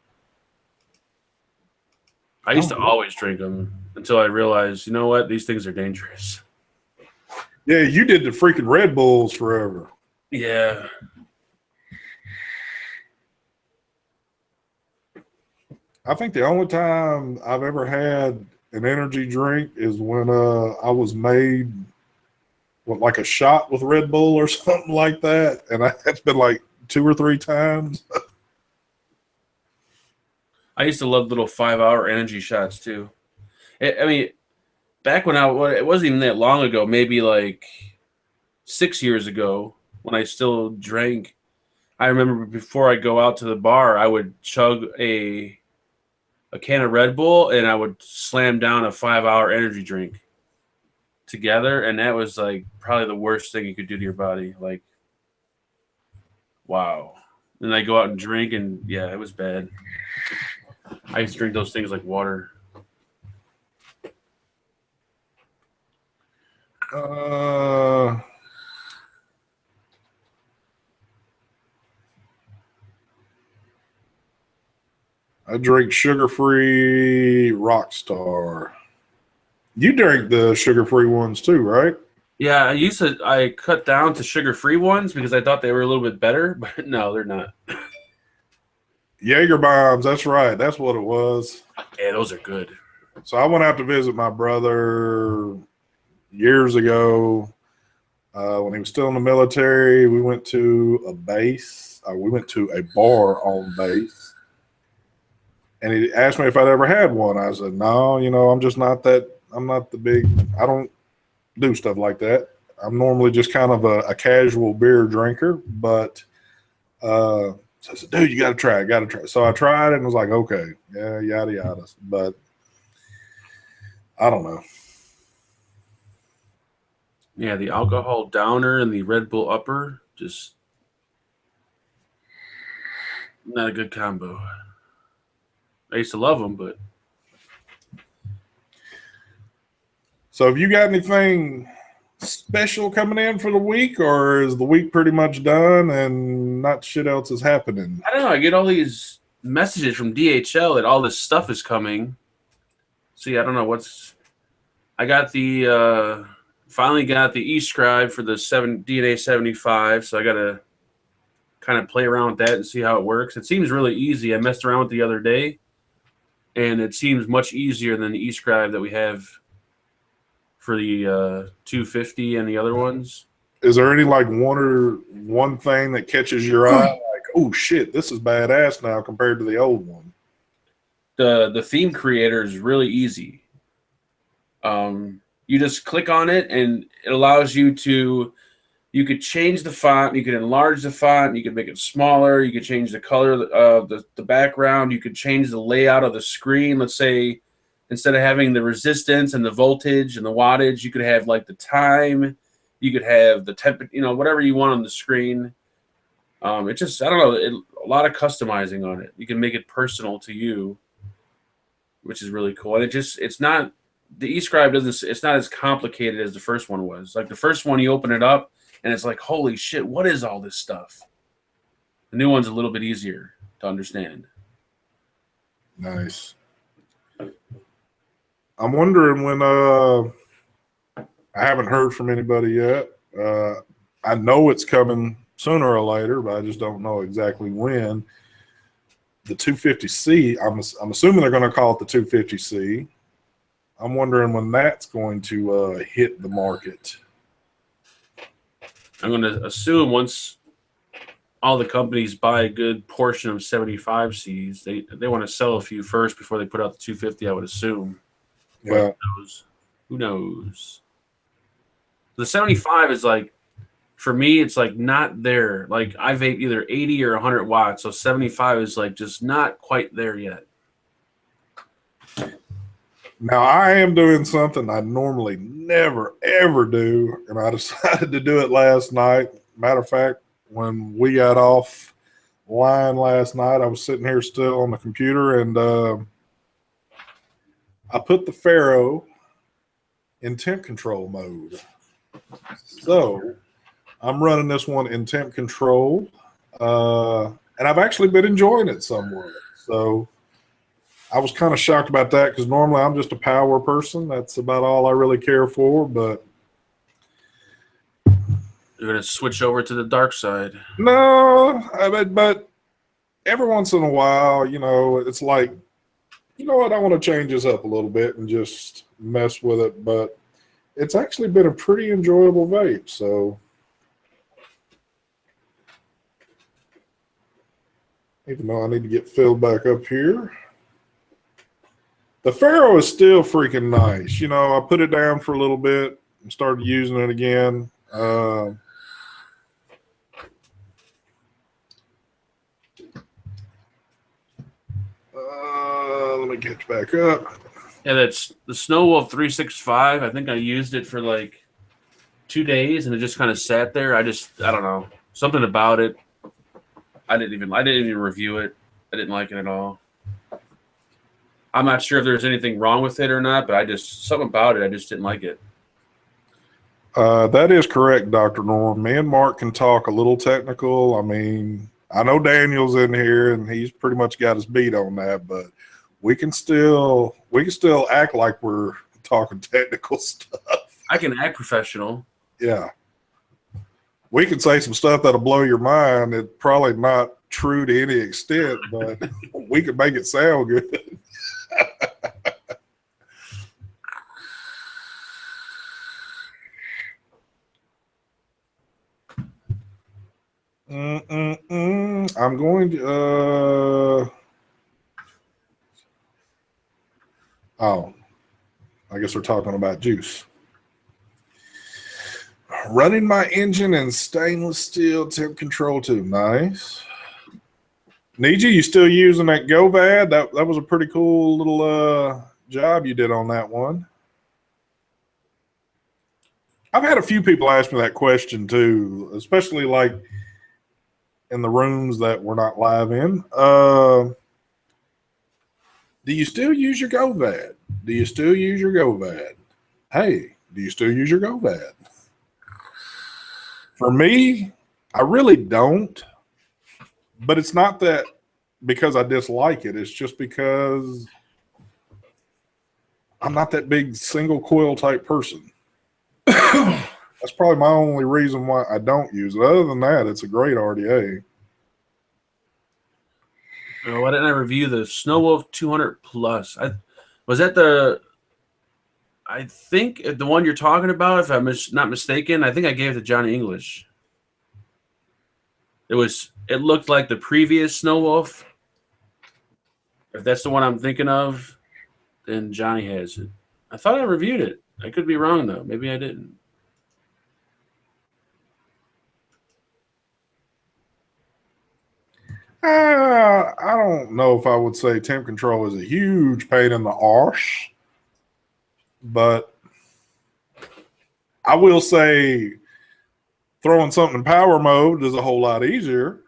used to always drink them until I realized, you know what? These things are dangerous. Yeah, you did the freaking Red Bulls forever. Yeah. I think the only time I've ever had an energy drink is when I was made like a shot with Red Bull or something like that. And that's been like 2 or 3 times. I used to love little 5-hour energy shots too. I mean, back when it wasn't even that long ago, maybe like 6 years ago when I still drank. I remember before I go out to the bar, I would chug a can of Red Bull and I would slam down a 5-hour energy drink together, and that was like probably the worst thing you could do to your body. Like, wow. And I go out and drink, and yeah, it was bad. I used to drink those things like water. I drink sugar-free Rockstar. You drink the sugar-free ones too, right? Yeah, I cut down to sugar-free ones because I thought they were a little bit better, but no, they're not. Jaeger bombs, that's right. That's what it was. Yeah, those are good. So I went out to visit my brother years ago when he was still in the military. We went to a base. We went to a bar on base. And he asked me if I'd ever had one. I said, no, I'm just not that. I'm not the big, I don't do stuff like that. I'm normally just kind of a casual beer drinker. But so I said, dude, you got to try it. So I tried it and was like, okay, yeah, yada, yada. But I don't know. Yeah, the alcohol downer and the Red Bull upper, just not a good combo. I used to love them, but. So have you got anything special coming in for the week, or is the week pretty much done and not shit else is happening? I don't know. I get all these messages from DHL that all this stuff is coming. See, I don't know what's. I got finally got the e-scribe for the DNA 75, so I got to kind of play around with that and see how it works. It seems really easy. I messed around with it the other day, and it seems much easier than the e-scribe that we have for the 250 and the other ones. Is there any like one thing that catches your eye? Like, oh shit, this is badass now compared to the old one. The theme creator is really easy. You just click on it and it allows you could change the font, you could enlarge the font, you could make it smaller, you could change the color of the background, you could change the layout of the screen. Let's say instead of having the resistance and the voltage and the wattage, you could have like the time, you could have the temperature, whatever you want on the screen. It just, I don't know, a lot of customizing on it. You can make it personal to you, which is really cool. And it's not, the e-scribe it's not as complicated as the first one was. Like the first one, you open it up and it's like, holy shit, what is all this stuff? The new one's a little bit easier to understand. Nice. I'm wondering when I haven't heard from anybody yet. I know it's coming sooner or later, but I just don't know exactly when. The 250C, I'm assuming they're going to call it the 250C. I'm wondering when that's going to hit the market. I'm going to assume once all the companies buy a good portion of 75Cs, they want to sell a few first before they put out the 250, I would assume. Yeah. Who knows? The 75 is like, for me, it's like not there. Like I vape either 80 or 100 watts, so 75 is like just not quite there yet. Now, I am doing something I normally never, ever do, and I decided to do it last night. Matter of fact, when we got off line last night, I was sitting here still on the computer, and I put the Pharaoh in temp control mode. So I'm running this one in temp control, and I've actually been enjoying it somewhat. So I was kind of shocked about that because normally I'm just a power person. That's about all I really care for. But you're going to switch over to the dark side. No, but every once in a while, it's like, you know what, I want to change this up a little bit and just mess with it. But it's actually been a pretty enjoyable vape. So even though I need to get filled back up here. The Pharaoh is still freaking nice. You know, I put it down for a little bit and started using it again. Let me get back up. Yeah, that's the Snow Wolf 365. I think I used it for like 2 days, and it just kind of sat there. I don't know, something about it. I didn't even review it. I didn't like it at all. I'm not sure if there's anything wrong with it or not, but something about it, I just didn't like it. That is correct, Dr. Norm. Me and Mark can talk a little technical. I mean, I know Daniel's in here and he's pretty much got his beat on that, but we can still act like we're talking technical stuff. I can act professional. Yeah. We can say some stuff that'll blow your mind. It's probably not true to any extent, but we can make it sound good. I'm going to I guess we're talking about juice. Running my engine in stainless steel temp control tube. Nice. Niji, you still using that GoVad? That was a pretty cool little job you did on that one. I've had a few people ask me that question too, especially like in the rooms that we're not live in. Do you still use your GoVad? Do you still use your GoVad? Hey, do you still use your GoVad? For me, I really don't. But it's not that because I dislike it. It's just because I'm not that big single coil type person. That's probably my only reason why I don't use it. Other than that, it's a great RDA. Why didn't I review the Snow Wolf 200 Plus? I think the one you're talking about, if I'm not mistaken, I think I gave it to Johnny English. It looked like the previous Snow Wolf. If that's the one I'm thinking of, then Johnny has it. I thought I reviewed it. I could be wrong though. Maybe I didn't. I don't know if I would say temp control is a huge pain in the arse, but I will say throwing something in power mode is a whole lot easier.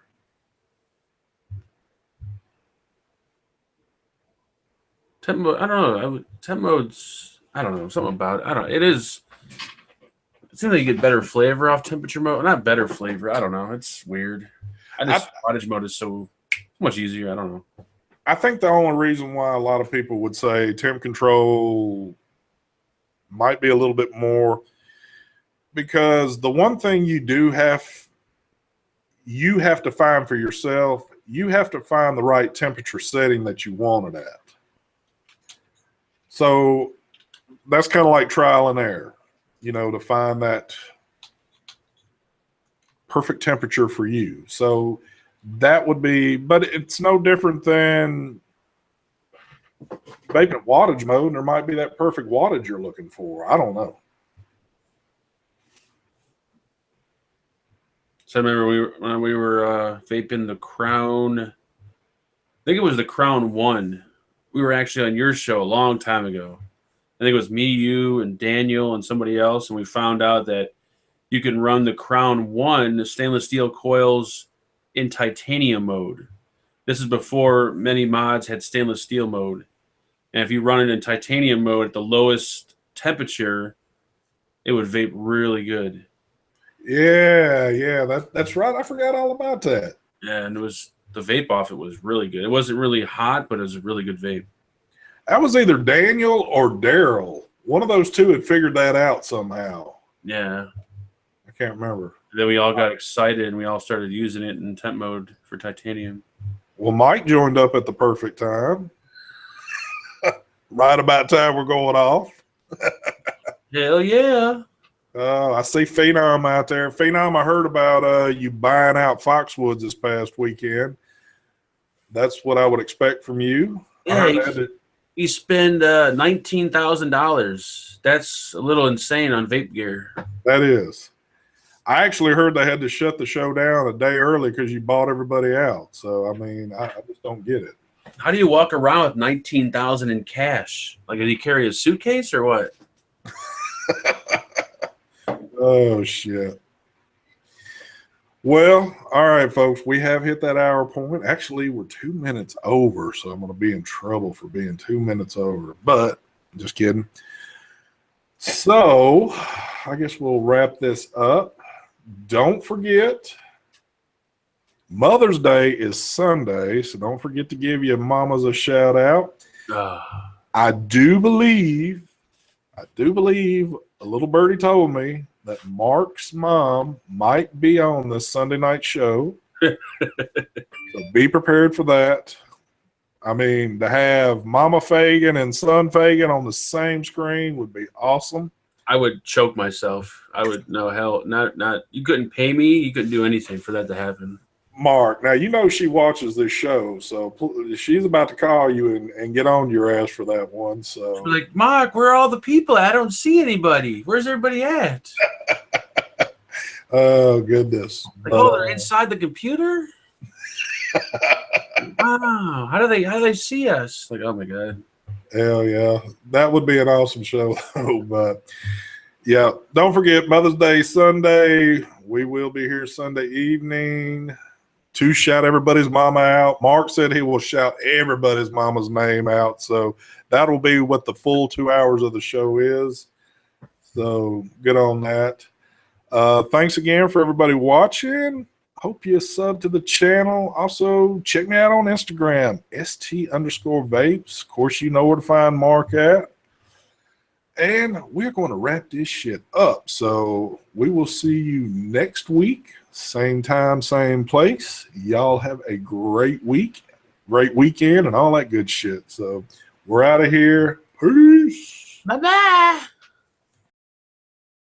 Temp mode, I don't know. Temp mode's, I don't know, something about it. It seems like you get better flavor off temperature mode. Not better flavor. I don't know. It's weird. Wattage mode is so much easier. I don't know. I think the only reason why a lot of people would say temp control might be a little bit more because the one thing you have to find for yourself, you have to find the right temperature setting that you want it at. So that's kind of like trial and error, to find that perfect temperature for you. So that would be, but it's no different than vaping at wattage mode. And there might be that perfect wattage you're looking for. I don't know. So I remember when we were vaping the Crown. I think it was the Crown 1. We were actually on your show a long time ago. I think it was me, you, and Daniel, and somebody else, and we found out that you can run the Crown 1, the stainless steel coils, in titanium mode. This is before many mods had stainless steel mode. And if you run it in titanium mode at the lowest temperature, it would vape really good. Yeah, that's right. I forgot all about that. Yeah, and the vape off it was really good. It wasn't really hot, but it was a really good vape. That was either Daniel or Daryl. One of those two had figured that out somehow. Yeah. I can't remember. Then we all got excited and we all started using it in temp mode for titanium. Well, Mike joined up at the perfect time. Right about time we're going off. Hell yeah. I see Phenom out there. Phenom, I heard about you buying out Foxwoods this past weekend. That's what I would expect from you. Yeah, you spend $19,000. That's a little insane on vape gear. That is. I actually heard they had to shut the show down a day early because you bought everybody out. So I mean, I just don't get it. How do you walk around with $19,000 in cash? Like, did he carry a suitcase or what? Oh shit. Well, all right, folks, we have hit that hour point. Actually, we're 2 minutes over, so I'm going to be in trouble for being 2 minutes over, but just kidding. So I guess we'll wrap this up. Don't forget, Mother's Day is Sunday, so don't forget to give your mamas a shout out. I do believe a little birdie told me that Mark's mom might be on this Sunday night show. So be prepared for that. I mean, to have Mama Fagan and Son Fagan on the same screen would be awesome. I would choke myself. I would no hell. Not you couldn't pay me. You couldn't do anything for that to happen. Mark, now you know she watches this show, so she's about to call you and get on your ass for that one. So like, Mark, where are all the people? I don't see anybody. Where's everybody at? Oh goodness! Like, oh, they're inside the computer. Wow, how do they see us? Like, oh my god. Hell yeah, that would be an awesome show. But yeah, don't forget Mother's Day Sunday. We will be here Sunday evening to shout everybody's mama out. Mark said he will shout everybody's mama's name out. So that'll be what the full 2 hours of the show is. So good on that. Thanks again for everybody watching. Hope you sub to the channel. Also, check me out on Instagram, st_vapes. Of course, you know where to find Mark at. And we're going to wrap this shit up. So we will see you next week. Same time, same place. Y'all have a great week, great weekend, and all that good shit. So we're out of here. Peace. Bye-bye.